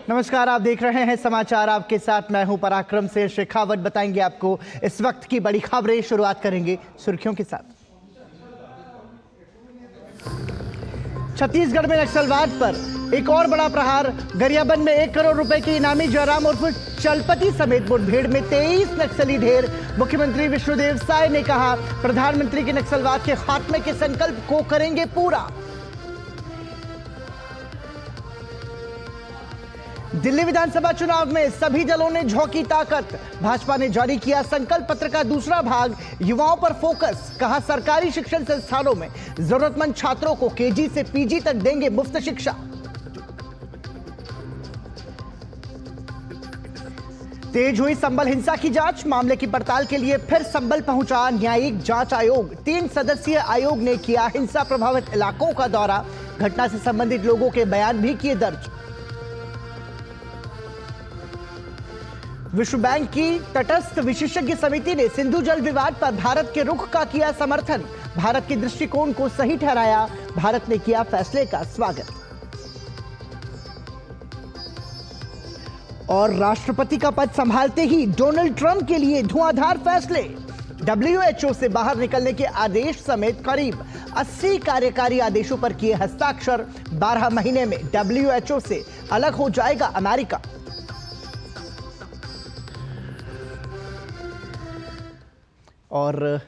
नमस्कार, आप देख रहे हैं समाचार। आपके साथ मैं हूं पराक्रम से शेखावत। बताएंगे आपको इस वक्त की बड़ी खबरें। शुरुआत करेंगे सुर्खियों के साथ। छत्तीसगढ़ में नक्सलवाद पर एक और बड़ा प्रहार। गरियाबंद में 1 करोड़ रुपए की इनामी जयराम उर्फ चलपति समेत मुठभेड़ में 23 नक्सली ढेर। मुख्यमंत्री विष्णुदेव साय ने कहा, प्रधानमंत्री के नक्सलवाद के खात्मे के संकल्प को करेंगे पूरा। दिल्ली विधानसभा चुनाव में सभी दलों ने झोंकी ताकत। भाजपा ने जारी किया संकल्प पत्र का दूसरा भाग, युवाओं पर फोकस। कहा, सरकारी शिक्षण संस्थानों में जरूरतमंद छात्रों को केजी से पीजी तक देंगे मुफ्त शिक्षा। तेज हुई संबल हिंसा की जांच। मामले की पड़ताल के लिए फिर संबल पहुंचा न्यायिक जांच आयोग। 3 सदस्यीय आयोग ने किया हिंसा प्रभावित इलाकों का दौरा। घटना से संबंधित लोगों के बयान भी किए दर्ज। विश्व बैंक की तटस्थ विशेषज्ञ समिति ने सिंधु जल विवाद पर भारत के रुख का किया समर्थन। भारत के दृष्टिकोण को सही ठहराया। भारत ने किया फैसले का स्वागत। और राष्ट्रपति का पद संभालते ही डोनाल्ड ट्रंप के लिए धुआंधार फैसले। WHO से बाहर निकलने के आदेश समेत करीब 80 कार्यकारी आदेशों पर किए हस्ताक्षर। 12 महीने में WHO से अलग हो जाएगा अमेरिका। और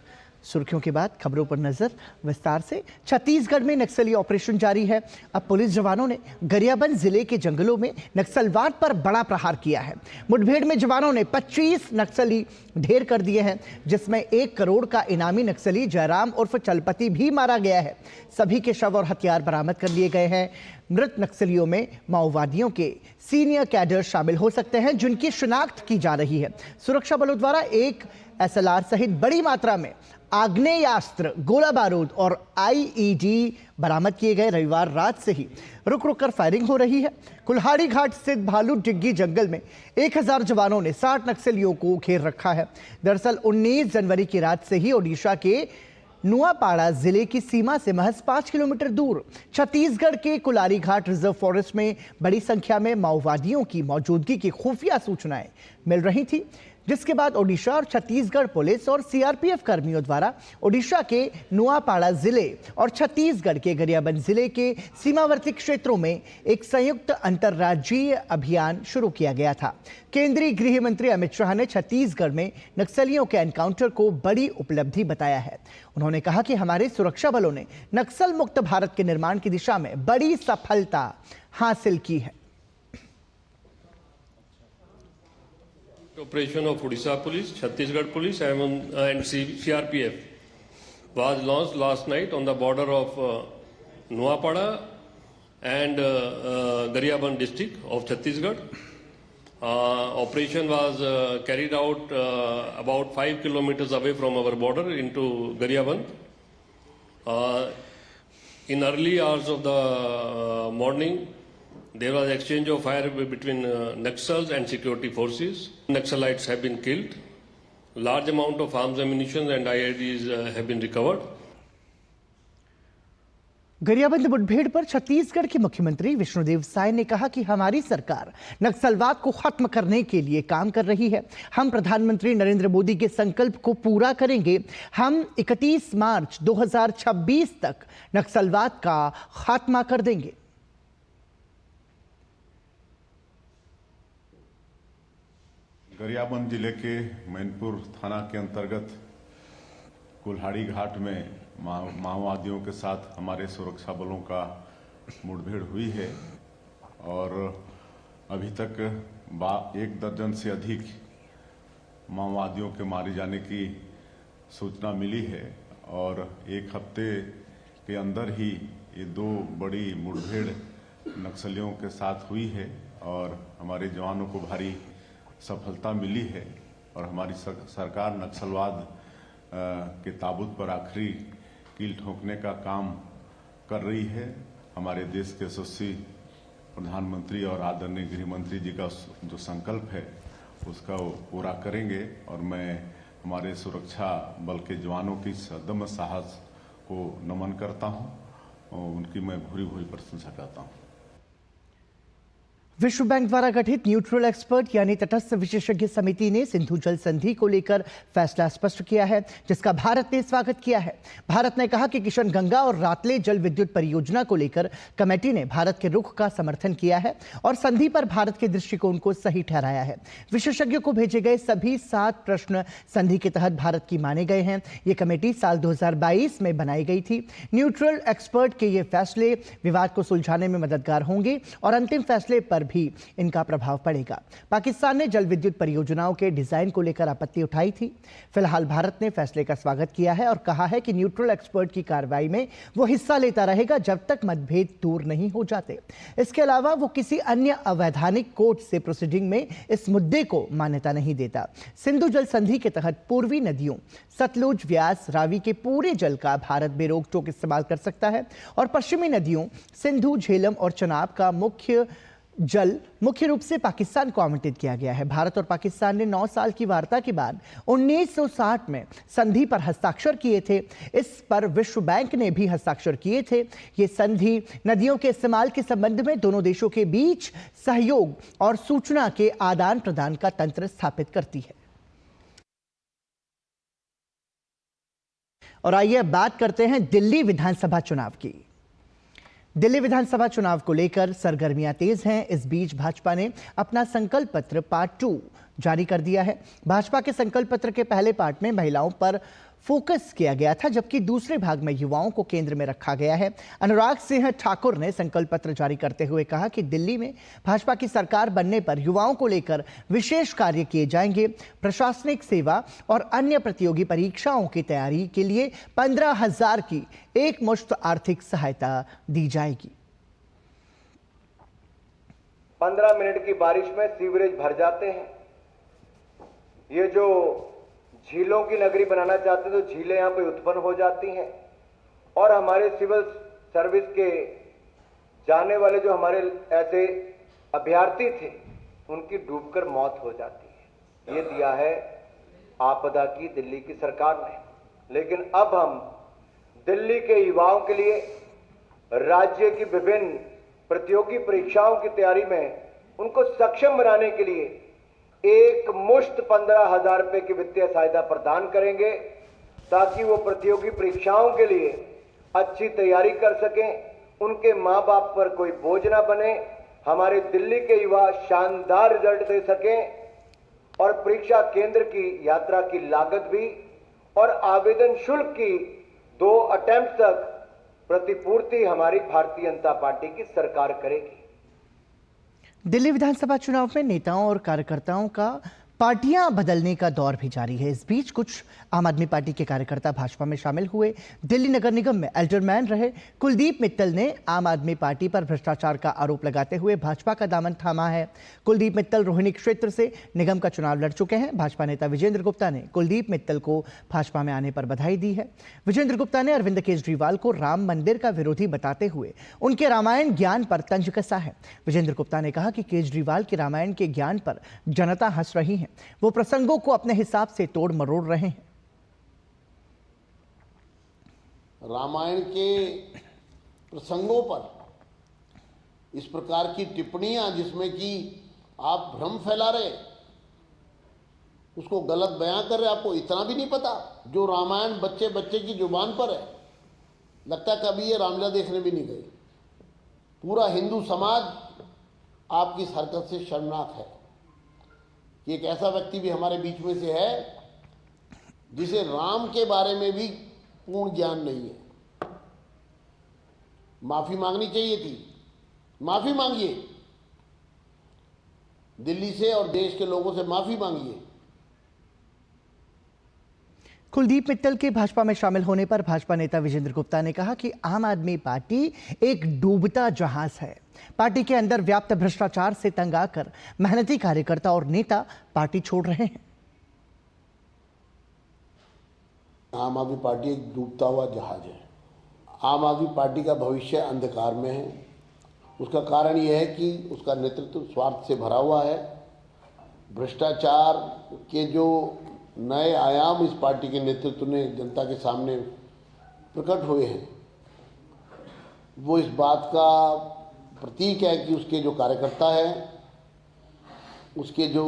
सुर्खियों के बाद खबरों पर नजर विस्तार से। छत्तीसगढ़ में नक्सली ऑपरेशन जारी है। अब पुलिस जवानों ने गरियाबंद जिले के जंगलों में नक्सलवाद पर बड़ा प्रहार किया है। मुठभेड़ में जवानों ने 25 नक्सली ढेर कर दिए हैं, जिसमें 1 करोड़ का इनामी नक्सली जयराम उर्फ चलपति भी मारा गया है। सभी के शव और हथियार बरामद कर लिए गए हैं। मृत नक्सलियों में माओवादियों के सीनियर कैडर शामिल हो सकते हैं, जिनकी शिनाख्त की जा रही है। सुरक्षा बलों द्वारा एक SLR सहित बड़ी मात्रा में आग्नेयास्त्र, गोला बारूद और IED बरामद किए गए। रविवार रात से ही रुक रुक कर फायरिंग हो रही है। कुल्हाड़ी घाट स्थित भालू डिग्गी जंगल में 1000 जवानों ने 60 नक्सलियों को घेर रखा है। दरअसल 19 जनवरी की रात से ही ओडिशा के नुआपाड़ा जिले की सीमा से महज 5 किलोमीटर दूर छत्तीसगढ़ के कुल्हाड़ी घाट रिजर्व फॉरेस्ट में बड़ी संख्या में माओवादियों की मौजूदगी की खुफिया सूचनाएं मिल रही थी, जिसके बाद ओडिशा और छत्तीसगढ़ पुलिस और CRPF कर्मियों द्वारा ओडिशा के नुआपाड़ा जिले और छत्तीसगढ़ के गरियाबंद जिले के सीमावर्ती क्षेत्रों में एक संयुक्त अंतर्राज्यीय अभियान शुरू किया गया था। केंद्रीय गृह मंत्री अमित शाह ने छत्तीसगढ़ में नक्सलियों के एनकाउंटर को बड़ी उपलब्धि बताया है। उन्होंने कहा कि हमारे सुरक्षा बलों ने नक्सल मुक्त भारत के निर्माण की दिशा में बड़ी सफलता हासिल की है। Operation of Odisha Police, Chhattisgarh Police and CRPF was launched last night on the border of Nuapada and Gariaband district of Chhattisgarh. Operation was carried out about 5 kilometers away from our border into गरियाबंd. In early hours of the morning, there was exchange of fire between Naxals and security forces. Naxalites have been killed. Large amount of arms, ammunition and IEDs have been recovered. Gariaband मुठभेड़ पर छत्तीसगढ़ के मुख्यमंत्री विष्णुदेव साय ने कहा कि हमारी सरकार नक्सलवाद को खत्म करने के लिए काम कर रही है। हम प्रधानमंत्री नरेंद्र मोदी के संकल्प को पूरा करेंगे। हम 31 मार्च 2026 तक नक्सलवाद का खात्मा कर देंगे। गरियाबंद जिले के मैनपुर थाना के अंतर्गत कुल्हाड़ी घाट में माओवादियों के साथ हमारे सुरक्षा बलों का मुठभेड़ हुई है और अभी तक 1 दर्जन से अधिक माओवादियों के मारे जाने की सूचना मिली है और 1 हफ्ते के अंदर ही ये 2 बड़ी मुठभेड़ नक्सलियों के साथ हुई है और हमारे जवानों को भारी सफलता मिली है और हमारी सरकार नक्सलवाद के ताबूत पर आखिरी कील ठोकने का काम कर रही है। हमारे देश के यशस्वी प्रधानमंत्री और आदरणीय गृह मंत्री जी का जो संकल्प है उसका वो पूरा करेंगे और मैं हमारे सुरक्षा बल के जवानों की अदम्य साहस को नमन करता हूं और उनकी मैं भूरी भूरी प्रशंसा करता हूं। विश्व बैंक द्वारा गठित न्यूट्रल एक्सपर्ट यानी तटस्थ विशेषज्ञ समिति ने सिंधु जल संधि को लेकर फैसला स्पष्ट किया है, जिसका भारत ने स्वागत किया है। भारत ने कहा कि किशन गंगा और रातले जल विद्युत परियोजना को लेकर कमेटी ने भारत के रुख का समर्थन किया है और संधि पर भारत के दृष्टिकोण को सही ठहराया है। विशेषज्ञों को भेजे गए सभी 7 प्रश्न संधि के तहत भारत की माने गए हैं। ये कमेटी साल 2022 में बनाई गई थी। न्यूट्रल एक्सपर्ट के ये फैसले विवाद को सुलझाने में मददगार होंगे और अंतिम फैसले पर भी इनका प्रभाव पड़ेगा। पाकिस्तान ने जल विद्युत परियोजनाओं के डिजाइन को लेकर आपत्ति उठाई थी। फिलहाल भारत ने फैसले का स्वागत किया है और कहा है कि न्यूट्रल एक्सपर्ट की कार्रवाई में वो हिस्सा लेता रहेगा जब तक मतभेद दूर नहीं हो जाते। इसके अलावा वो किसी अन्य अवैधानिक कोर्ट से प्रोसीडिंग में इस मुद्दे को मान्यता नहीं देता। सिंधु जल संधि के तहत पूर्वी नदियों सतलुज, व्यास, रावी के पूरे जल का भारत बेरोक टोक इस्तेमाल कर सकता है और पश्चिमी नदियों सिंधु, झेलम और चनाब का मुख्य रूप से पाकिस्तान को आवंटित किया गया है। भारत और पाकिस्तान ने 9 साल की वार्ता के बाद 1960 में संधि पर हस्ताक्षर किए थे। इस पर विश्व बैंक ने भी हस्ताक्षर किए थे। ये संधि नदियों के इस्तेमाल के संबंध में दोनों देशों के बीच सहयोग और सूचना के आदान प्रदान का तंत्र स्थापित करती है। और आइए बात करते हैं दिल्ली विधानसभा चुनाव की। दिल्ली विधानसभा चुनाव को लेकर सरगर्मियां तेज हैं। इस बीच भाजपा ने अपना संकल्प पत्र पार्ट 2 जारी कर दिया है। भाजपा के संकल्प पत्र के पहले पार्ट में महिलाओं पर फोकस किया गया था, जबकि दूसरे भाग में युवाओं को केंद्र में रखा गया है। अनुराग सिंह ठाकुर ने संकल्प पत्र जारी करते हुए कहा कि दिल्ली में भाजपा की सरकार बनने पर युवाओं को लेकर विशेष कार्य किए जाएंगे। प्रशासनिक सेवा और अन्य प्रतियोगी परीक्षाओं की तैयारी के लिए 15,000 की एकमुश्त आर्थिक सहायता दी जाएगी। 15 मिनट की बारिश में सीवरेज भर जाते हैं। ये जो झीलों की नगरी बनाना चाहते तो झीलें यहां पे उत्पन्न हो जाती हैं और हमारे सिविल सर्विस के जाने वाले जो हमारे ऐसे अभ्यर्थी थे उनकी डूबकर मौत हो जाती है। ये दिया है आपदा की दिल्ली की सरकार ने। लेकिन अब हम दिल्ली के युवाओं के लिए राज्य की विभिन्न प्रतियोगी परीक्षाओं की तैयारी में उनको सक्षम बनाने के लिए एक मुश्त 15,000 रुपए की वित्तीय सहायता प्रदान करेंगे ताकि वो प्रतियोगी परीक्षाओं के लिए अच्छी तैयारी कर सकें, उनके मां बाप पर कोई बोझ ना बने, हमारे दिल्ली के युवा शानदार रिजल्ट दे सकें और परीक्षा केंद्र की यात्रा की लागत भी और आवेदन शुल्क की 2 अटेम्प्ट तक प्रतिपूर्ति हमारी भारतीय जनता पार्टी की सरकार करेगी। दिल्ली विधानसभा चुनाव में नेताओं और कार्यकर्ताओं का पार्टियां बदलने का दौर भी जारी है। इस बीच कुछ आम आदमी पार्टी के कार्यकर्ता भाजपा में शामिल हुए। दिल्ली नगर निगम में एल्डरमैन रहे कुलदीप मित्तल ने आम आदमी पार्टी पर भ्रष्टाचार का आरोप लगाते हुए भाजपा का दामन थामा है। कुलदीप मित्तल रोहिणी क्षेत्र से निगम का चुनाव लड़ चुके हैं। भाजपा नेता विजेंद्र गुप्ता ने कुलदीप मित्तल को भाजपा में आने पर बधाई दी है। विजेंद्र गुप्ता ने अरविंद केजरीवाल को राम मंदिर का विरोधी बताते हुए उनके रामायण ज्ञान पर तंज कसा है। विजेंद्र गुप्ता ने कहा कि केजरीवाल के रामायण के ज्ञान पर जनता हंस रही है, वो प्रसंगों को अपने हिसाब से तोड़ मरोड़ रहे हैं। रामायण के प्रसंगों पर इस प्रकार की टिप्पणियां जिसमें कि आप भ्रम फैला रहे, उसको गलत बयां कर रहे, आपको इतना भी नहीं पता जो रामायण बच्चे बच्चे की जुबान पर है, लगता है कभी ये रामलीला देखने भी नहीं गए। पूरा हिंदू समाज आपकी इस हरकत से शर्मनाक है। एक ऐसा व्यक्ति भी हमारे बीच में से है जिसे राम के बारे में भी पूर्ण ज्ञान नहीं है। माफी मांगनी चाहिए थी, माफी मांगिए, दिल्ली से और देश के लोगों से माफी मांगिए। कुलदीप मित्तल के भाजपा में शामिल होने पर भाजपा नेता विजेंद्र गुप्ता ने कहा कि आम आदमी पार्टी एक डूबता जहाज है। पार्टी के अंदर व्याप्त भ्रष्टाचार से तंग आकर मेहनती कार्यकर्ता और नेता पार्टी छोड़ रहे हैं। आम आदमी पार्टी एक डूबता हुआ जहाज है। आम आदमी पार्टी का भविष्य अंधकार में है। उसका कारण यह है कि उसका नेतृत्व स्वार्थ से भरा हुआ है। भ्रष्टाचार के जो नए आयाम इस पार्टी के नेतृत्व ने जनता के सामने प्रकट हुए हैं, वो इस बात का प्रतीक है कि उसके जो कार्यकर्ता हैं, उसके जो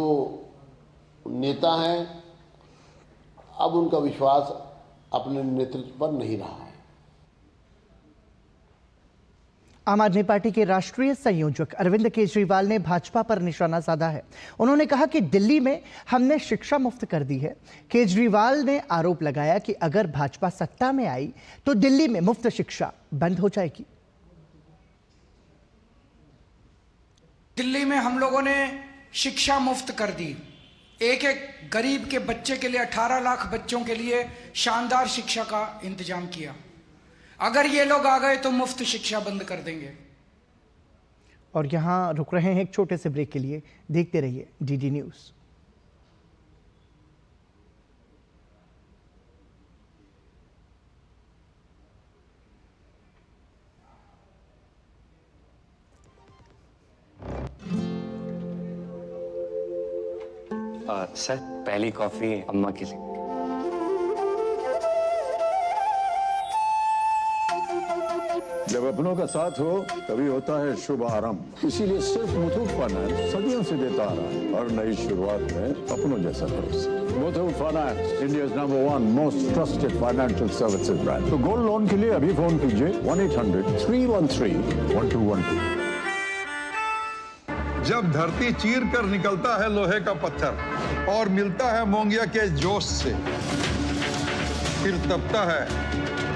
नेता हैं, अब उनका विश्वास अपने नेतृत्व पर नहीं रहा है। आम आदमी पार्टी के राष्ट्रीय संयोजक अरविंद केजरीवाल ने भाजपा पर निशाना साधा है। उन्होंने कहा कि दिल्ली में हमने शिक्षा मुफ्त कर दी है। केजरीवाल ने आरोप लगाया कि अगर भाजपा सत्ता में आई तो दिल्ली में मुफ्त शिक्षा बंद हो जाएगी। दिल्ली में हम लोगों ने शिक्षा मुफ्त कर दी। एक एक गरीब के बच्चे के लिए 18 लाख बच्चों के लिए शानदार शिक्षा का इंतजाम किया। अगर ये लोग आ गए तो मुफ्त शिक्षा बंद कर देंगे। और यहां रुक रहे हैं एक छोटे से ब्रेक के लिए। देखते रहिए डीडी न्यूज़। सर, पहली कॉफी अम्मा के लिए। जब अपनों का साथ हो तभी होता है शुभ आरंभ। इसीलिए सिर्फ मुथूट फाइनेंस सदियों से देता आ रहा है और नई शुरुआत में अपनों जैसा भरोसा। Muthoot finance, India's number 1 most trusted financial services brand. तो गोल्ड लोन के लिए अभी फोन कीजिए 1-800-313-1212। जब धरती चीर कर निकलता है लोहे का पत्थर और मिलता है मोंगिया के जोश से, फिर तपता है,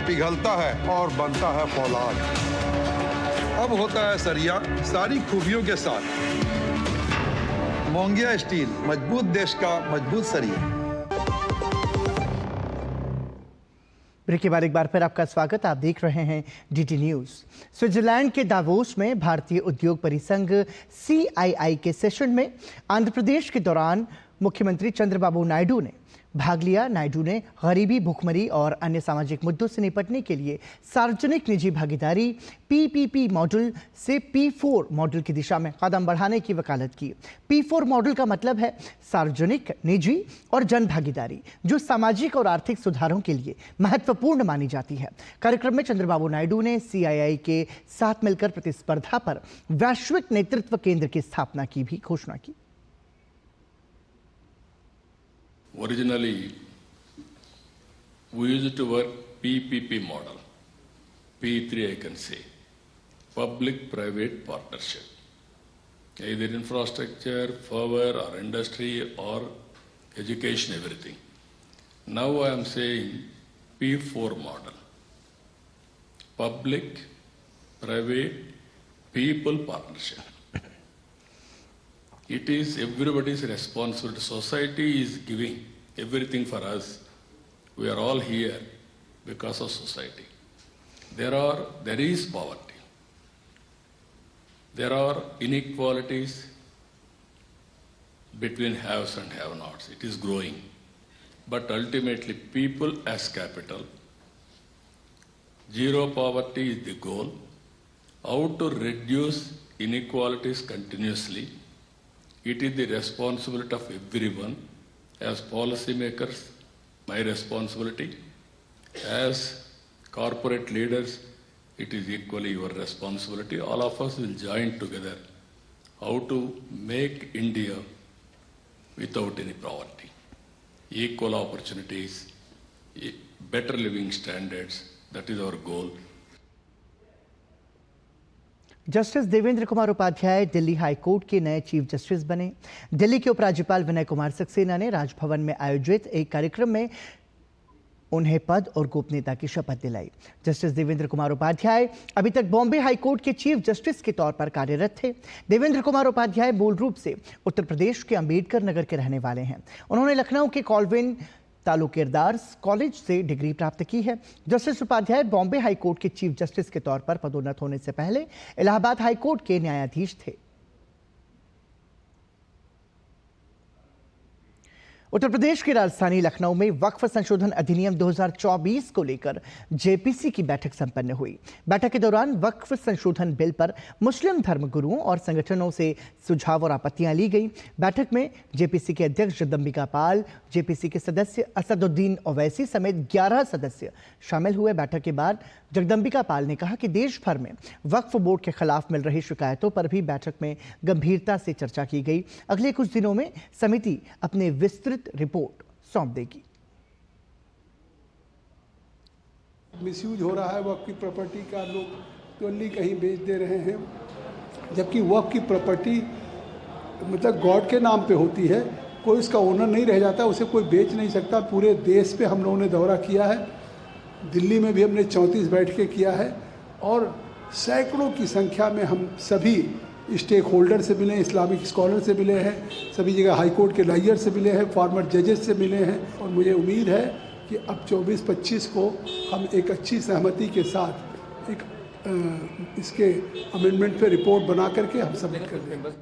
पिघलता है और बनता है फौलाद। अब होता है सरिया सारी खूबियों के साथ। मोंगिया स्टील, मजबूत देश का मजबूत सरिया। ब्रेक के बाद एक बार फिर आपका स्वागत। आप देख रहे हैं डीटी न्यूज़। स्विट्जरलैंड के दावोस में भारतीय उद्योग परिसंघ CII के सेशन में आंध्र प्रदेश के दौरान मुख्यमंत्री चंद्रबाबू नायडू ने भाग लिया। नायडू ने गरीबी, भुखमरी और अन्य सामाजिक मुद्दों से निपटने के लिए सार्वजनिक निजी भागीदारी PPP मॉडल से P4 मॉडल की दिशा में कदम बढ़ाने की वकालत की। P4 मॉडल का मतलब है सार्वजनिक, निजी और जन भागीदारी, जो सामाजिक और आर्थिक सुधारों के लिए महत्वपूर्ण मानी जाती है। कार्यक्रम में चंद्रबाबू नायडू ने CII के साथ मिलकर प्रतिस्पर्धा पर वैश्विक नेतृत्व केंद्र की स्थापना की भी घोषणा की। Originally, we used to work PPP model, P3 I can say, public-private partnership, either infrastructure, power or industry or education, everything. Now I am saying P4 model, public-private people partnership. It is everybody's responsibility. Society is giving everything for us. We are all here because of society. There is poverty. There are inequalities between haves and have-nots. It is growing. But ultimately, people as capital, zero poverty is the goal. How to reduce inequalities continuously. It is the responsibility of everyone. As policymakers, my responsibility. As corporate leaders, it is equally your responsibility. All of us will join together how to make India without any poverty. Equal opportunities, better living standards, that is our goal. Justice Devendra Kumar Upadhyay Delhi high court के नए chief justice बने। दिल्ली के उपराज्यपाल विनय कुमार सक्सेना ने राजभवन में आयोजित एक कार्यक्रम में उन्हें पद और गोपनीयता की शपथ दिलाई। जस्टिस देवेंद्र कुमार उपाध्याय अभी तक बॉम्बे हाई कोर्ट के चीफ जस्टिस के तौर पर कार्यरत थे। देवेंद्र कुमार उपाध्याय मूल रूप से उत्तर प्रदेश के अंबेडकर नगर के रहने वाले हैं। उन्होंने लखनऊ के कॉल्विन तालुकेदार कॉलेज से डिग्री प्राप्त की है। Justice Upadhyay Bombay high court के चीफ जस्टिस के तौर पर पदोन्नत होने से पहले इलाहाबाद हाई कोर्ट के न्यायाधीश थे। उत्तर प्रदेश की राजधानी लखनऊ में वक्फ संशोधन अधिनियम 2024 को लेकर जेपीसी की बैठक संपन्न हुई। बैठक के दौरान वक्फ संशोधन बिल पर मुस्लिम धर्मगुरुओं और संगठनों से सुझाव और आपत्तियां ली गई। बैठक में जेपीसी के अध्यक्ष जगदम्बिका पाल, जेपीसी के सदस्य असदुद्दीन ओवैसी समेत 11 सदस्य शामिल हुए। बैठक के बाद जगदम्बिका पाल ने कहा कि देश भर में वक्फ बोर्ड के खिलाफ मिल रही शिकायतों पर भी बैठक में गंभीरता से चर्चा की गई। अगले कुछ दिनों में समिति अपने विस्तृत रिपोर्ट सौंप देगी। मिसयूज हो रहा है वक्फ की प्रॉपर्टी का, लोग टोली कहीं बेच दे रहे हैं, जबकि वक्फ की प्रॉपर्टी मतलब गॉड के नाम पे होती है, कोई उसका ओनर नहीं रह जाता, उसे कोई बेच नहीं सकता। पूरे देश पे हम लोगों ने दौरा किया है, दिल्ली में भी हमने 34 बैठकें किया है और सैकड़ों की संख्या में हम सभी स्टेक होल्डर से मिले, इस्लामिक स्कॉलर से मिले हैं, सभी जगह हाई कोर्ट के लॉयर से मिले हैं, फॉर्मर जजेस से मिले हैं और मुझे उम्मीद है कि अब 24-25 को हम एक अच्छी सहमति के साथ एक इसके अमेंडमेंट पे रिपोर्ट बना करके हम सबमिट कर देंगे।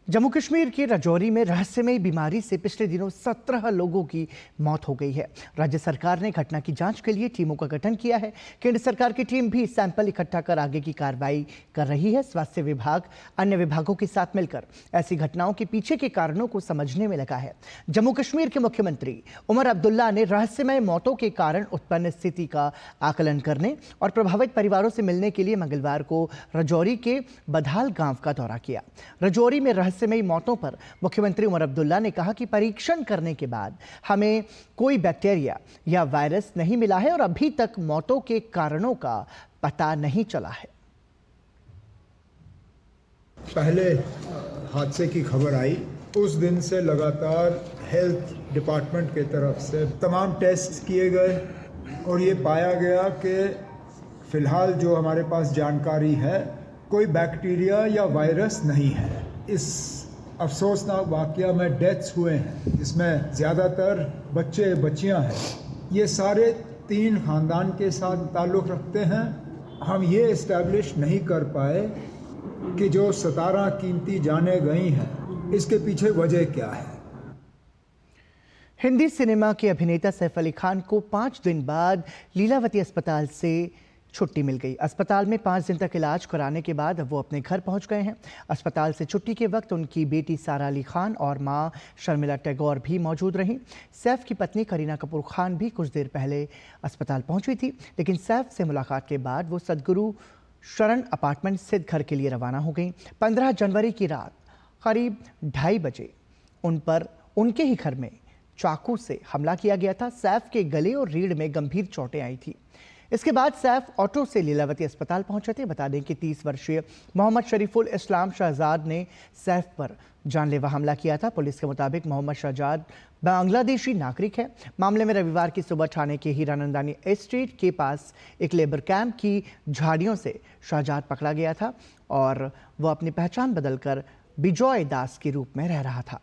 जम्मू कश्मीर के राजौरी में रहस्यमयी बीमारी से पिछले दिनों 17 लोगों की मौत हो गई है। राज्य सरकार ने घटना की जांच के लिए टीमों का गठन किया है। केंद्र सरकार की टीम भी सैंपल इकट्ठा कर आगे की कार्रवाई कर रही है। स्वास्थ्य विभाग अन्य विभागों के साथ मिलकर ऐसी घटनाओं के पीछे के कारणों को समझने में लगा है। जम्मू कश्मीर के मुख्यमंत्री उमर अब्दुल्ला ने रहस्यमय मौतों के कारण उत्पन्न स्थिति का आकलन करने और प्रभावित परिवारों से मिलने के लिए मंगलवार को राजौरी के बधाल गांव का दौरा किया। राजौरी में रहस्यमयी मौतों पर मुख्यमंत्री उमर अब्दुल्ला ने कहा कि परीक्षण करने के बाद हमें कोई बैक्टीरिया या वायरस नहीं मिला है और अभी तक मौतों के कारणों का पता नहीं चला है। पहले हादसे की खबर आई उस दिन से लगातार हेल्थ डिपार्टमेंट की तरफ से तमाम टेस्ट किए गए और ये पाया गया कि फिलहाल जो हमारे पास जानकारी है कोई बैक्टीरिया या वायरस नहीं है। इस अफसोसनाक वाकया में डेथ्स हुए हैं, जिसमें ज़्यादातर बच्चे बच्चियां हैं। ये सारे 3 ख़ानदान के साथ ताल्लुक़ रखते हैं। हम ये इस्टेब्लिश नहीं कर पाए कि जो 17 कीमती जानें गई हैं इसके पीछे वजह क्या है। हिंदी सिनेमा के अभिनेता सैफ अली खान को 5 दिन बाद लीलावती अस्पताल से छुट्टी मिल गई। अस्पताल में 5 दिन तक इलाज कराने के बाद अब वो अपने घर पहुंच गए हैं। अस्पताल से छुट्टी के वक्त उनकी बेटी सारा अली खान और मां शर्मिला टैगोर भी मौजूद रहीं। सैफ की पत्नी करीना कपूर खान भी कुछ देर पहले अस्पताल पहुंची थी, लेकिन सैफ से मुलाकात के बाद वो सदगुरु शरण अपार्टमेंट स्थित घर के लिए रवाना हो गई। 15 जनवरी की रात करीब 2:30 बजे उन पर उनके ही घर में चाकू से हमला किया गया था। सैफ के गले और रीढ़ में गंभीर चोटें आई थी। इसके बाद सैफ ऑटो से लीलावती अस्पताल पहुंचे थे। बता दें कि 30 वर्षीय मोहम्मद शरीफुल इस्लाम शहजाद ने सैफ पर जानलेवा हमला किया था। पुलिस के मुताबिक मोहम्मद शहजाद बांग्लादेशी नागरिक है। मामले में रविवार की सुबह थाने के हीरानंदानी एस्टेट के पास एक लेबर कैंप की झाड़ियों से शहजाद पकड़ा गया था और वह अपनी पहचान बदलकर बिजॉय दास के रूप में रह रहा था।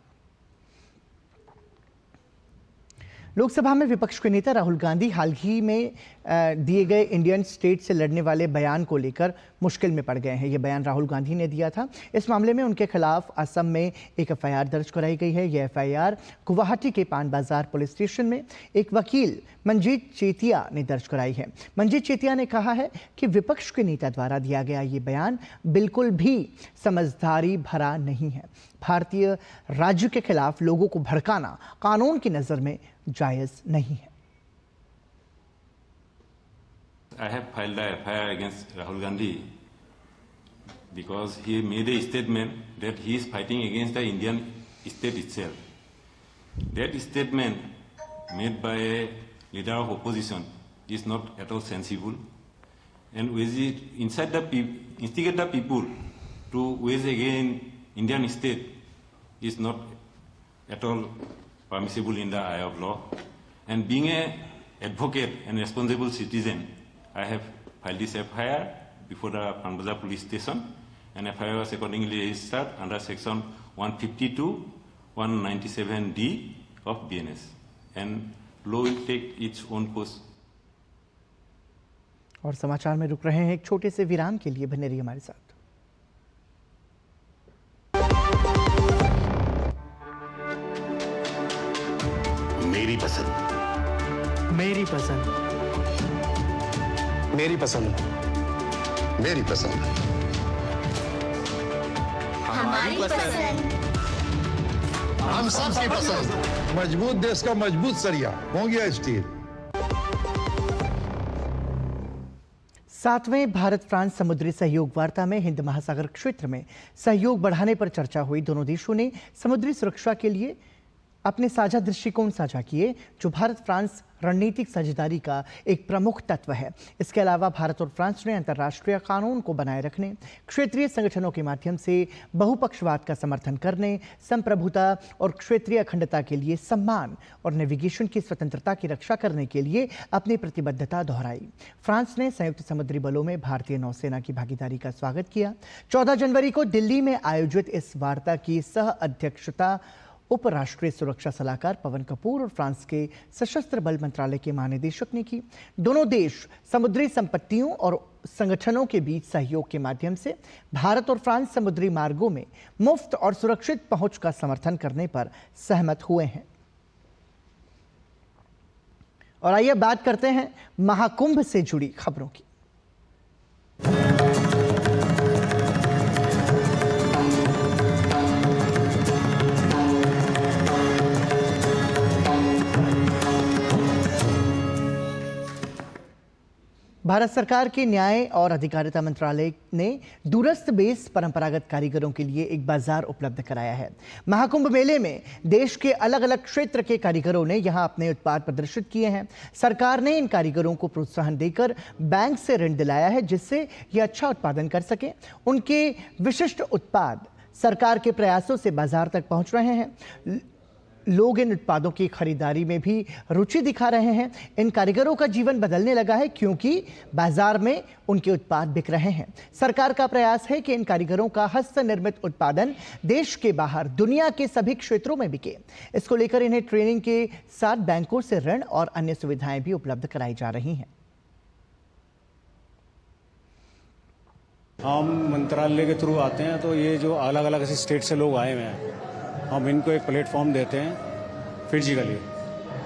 लोकसभा में विपक्ष के नेता राहुल गांधी हाल ही में दिए गए इंडियन स्टेट से लड़ने वाले बयान को लेकर मुश्किल में पड़ गए हैं। ये बयान राहुल गांधी ने दिया था। इस मामले में उनके खिलाफ असम में एक एफआईआर दर्ज कराई गई है। यह एफआईआर गुवाहाटी के पान बाजार पुलिस स्टेशन में एक वकील मंजीत चेतिया ने दर्ज कराई है। मंजीत चेतिया ने कहा है कि विपक्ष के नेता द्वारा दिया गया ये बयान बिल्कुल भी समझदारी भरा नहीं है। भारतीय राज्य के खिलाफ लोगों को भड़काना कानून की नज़र में जायज नहीं है। I have filed a FIR against Rahul Gandhi because he made a statement that he is fighting against the Indian state itself. That statement made by a leader of opposition is not at all sensible, and inside instigate the people to wage against Indian state is not at all permissible in the eye of law. And being an advocate and responsible citizen, I have filed this FIR before the Panbaza police station, and FIR was accordingly registered under section 152, 197D of BNS, and law will take its own course. और समाचार में रुक रहे हैं एक छोटे से विराम के लिए। बने रहिए हमारे साथ। मेरी पसंद। मेरी पसंद। मेरी पसंद। हमारी पसंद। हम सबकी पसंद। मजबूत देश का मजबूत सरिया मोंगिया स्टील। 7वें भारत फ्रांस समुद्री सहयोग वार्ता में हिंद महासागर क्षेत्र में सहयोग बढ़ाने पर चर्चा हुई। दोनों देशों ने समुद्री सुरक्षा के लिए अपने साझा दृष्टिकोण साझा किए, जो भारत फ्रांस रणनीतिक साझेदारी का एक प्रमुख तत्व है। इसके अलावा भारत और फ्रांस ने अंतर्राष्ट्रीय कानून को बनाए रखने, क्षेत्रीय संगठनों के माध्यम से बहुपक्षवाद का समर्थन करने, संप्रभुता और क्षेत्रीय अखंडता के लिए सम्मान और नेविगेशन की स्वतंत्रता की रक्षा करने के लिए अपनी प्रतिबद्धता दोहराई। फ्रांस ने संयुक्त समुद्री बलों में भारतीय नौसेना की भागीदारी का स्वागत किया। 14 जनवरी को दिल्ली में आयोजित इस वार्ता की सह अध्यक्षता उपराष्ट्रीय सुरक्षा सलाहकार पवन कपूर और फ्रांस के सशस्त्र बल मंत्रालय के महानिदेशक ने की। दोनों देश समुद्री संपत्तियों और संगठनों के बीच सहयोग के माध्यम से भारत और फ्रांस समुद्री मार्गों में मुफ्त और सुरक्षित पहुंच का समर्थन करने पर सहमत हुए हैं। और आइए बात करते हैं महाकुंभ से जुड़ी खबरों की। भारत सरकार के न्याय और अधिकारिता मंत्रालय ने दूरस्थ बेस परंपरागत कारीगरों के लिए एक बाजार उपलब्ध कराया है। महाकुंभ मेले में देश के अलग अलग क्षेत्र के कारीगरों ने यहां अपने उत्पाद प्रदर्शित किए हैं। सरकार ने इन कारीगरों को प्रोत्साहन देकर बैंक से ऋण दिलाया है, जिससे ये अच्छा उत्पादन कर सके। उनके विशिष्ट उत्पाद सरकार के प्रयासों से बाजार तक पहुंच रहे हैं। लोग इन उत्पादों की खरीदारी में भी रुचि दिखा रहे हैं। इन कारीगरों का जीवन बदलने लगा है, क्योंकि बाजार में उनके उत्पाद बिक रहे हैं। सरकार का प्रयास है कि इन कारीगरों का हस्त निर्मित उत्पादन देश के बाहर दुनिया के सभी क्षेत्रों में बिके। इसको लेकर इन्हें ट्रेनिंग के साथ बैंकों से ऋण और अन्य सुविधाएं भी उपलब्ध कराई जा रही हैं। हम मंत्रालय के थ्रू आते हैं, तो ये जो अलग अलग स्टेट से लोग आए हुए हैं, हम इनको एक प्लेटफॉर्म देते हैं फिजिकली।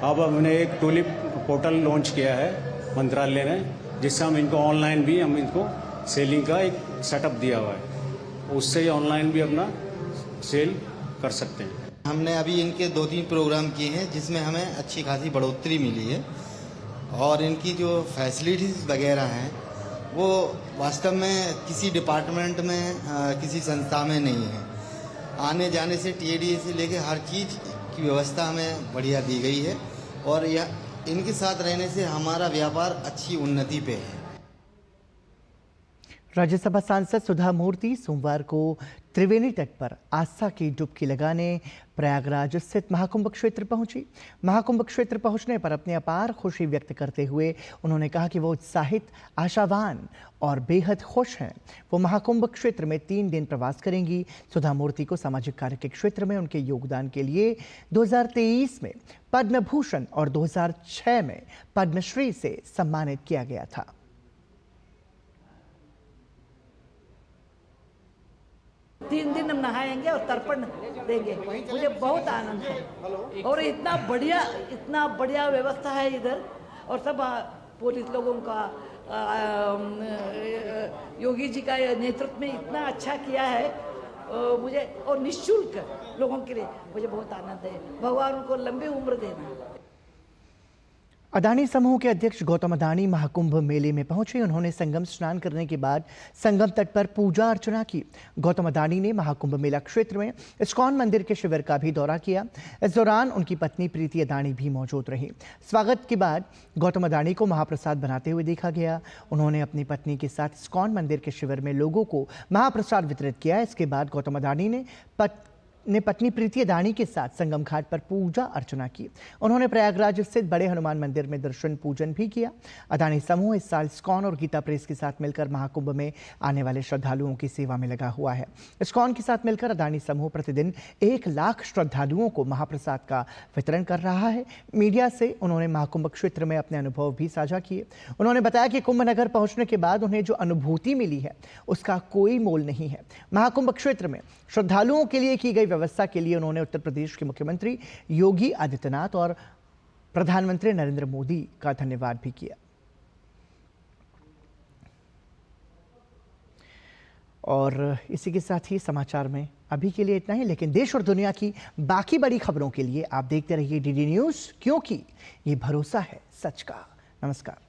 अब हमने एक टूलिप पोर्टल लॉन्च किया है मंत्रालय में, जिससे हम इनको ऑनलाइन भी हम इनको सेलिंग का एक सेटअप दिया हुआ है। उससे ये ऑनलाइन भी अपना सेल कर सकते हैं। हमने अभी इनके 2-3 प्रोग्राम किए हैं, जिसमें हमें अच्छी खासी बढ़ोतरी मिली है। और इनकी जो फैसिलिटीज़ वगैरह हैं, वो वास्तव में किसी डिपार्टमेंट में किसी संस्था में नहीं है। आने जाने से TADA से लेके हर चीज़ की व्यवस्था हमें बढ़िया दी गई है, और यह इनके साथ रहने से हमारा व्यापार अच्छी उन्नति पे है। राज्यसभा सांसद सुधा मूर्ति सोमवार को त्रिवेणी तट पर आस्था की डुबकी लगाने प्रयागराज स्थित महाकुंभ क्षेत्र पहुंची। महाकुंभ क्षेत्र पहुंचने पर अपनी अपार खुशी व्यक्त करते हुए उन्होंने कहा कि वो उत्साहित, आशावान और बेहद खुश हैं। वो महाकुंभ क्षेत्र में 3 दिन प्रवास करेंगी। सुधा मूर्ति को सामाजिक कार्य के क्षेत्र में उनके योगदान के लिए 2023 में पद्म भूषण और 2006 में पद्मश्री से सम्मानित किया गया था। तीन दिन हम नहाएंगे और तर्पण देंगे। मुझे बहुत आनंद है, और इतना बढ़िया व्यवस्था है इधर, और सब पुलिस लोगों का, योगी जी का नेतृत्व में इतना अच्छा किया है मुझे, और निःशुल्क लोगों के लिए मुझे बहुत आनंद है। भगवान उनको लंबी उम्र देना। अदानी समूह के अध्यक्ष गौतम अदानी महाकुंभ मेले में पहुंचे। उन्होंने संगम स्नान करने के बाद संगम तट पर पूजा अर्चना की। गौतम अदानी ने महाकुंभ मेला क्षेत्र में इस्कॉन मंदिर के शिविर का भी दौरा किया। इस दौरान उनकी पत्नी प्रीति अदानी भी मौजूद रही। स्वागत के बाद गौतम अदानी को महाप्रसाद बनाते हुए देखा गया। उन्होंने अपनी पत्नी के साथ इस्कॉन मंदिर के शिविर में लोगों को महाप्रसाद वितरित किया। इसके बाद गौतम अदानी ने पत्नी प्रीति अदानी के साथ संगम घाट पर पूजा अर्चना की। उन्होंने प्रयागराज स्थित बड़े हनुमान मंदिर में दर्शन पूजन भी किया। अदानी समूह इस साल इस्कॉन और गीता प्रेस के साथ मिलकर महाकुंभ में आने वाले श्रद्धालुओं की सेवा में लगा हुआ है। इस्कॉन के साथ मिलकर अदानी समूह प्रतिदिन 1 लाख श्रद्धालुओं को महाप्रसाद का वितरण कर रहा है। मीडिया से उन्होंने महाकुंभ क्षेत्र में अपने अनुभव भी साझा किए। उन्होंने बताया कि कुंभ नगर पहुंचने के बाद उन्हें जो अनुभूति मिली है, उसका कोई मोल नहीं है। महाकुंभ क्षेत्र में श्रद्धालुओं के लिए की गई व्यवस्था के लिए उन्होंने उत्तर प्रदेश के मुख्यमंत्री योगी आदित्यनाथ और प्रधानमंत्री नरेंद्र मोदी का धन्यवाद भी किया। और इसी के साथ ही समाचार में अभी के लिए इतना ही, लेकिन देश और दुनिया की बाकी बड़ी खबरों के लिए आप देखते रहिए डीडी न्यूज़, क्योंकि ये भरोसा है सच का। नमस्कार।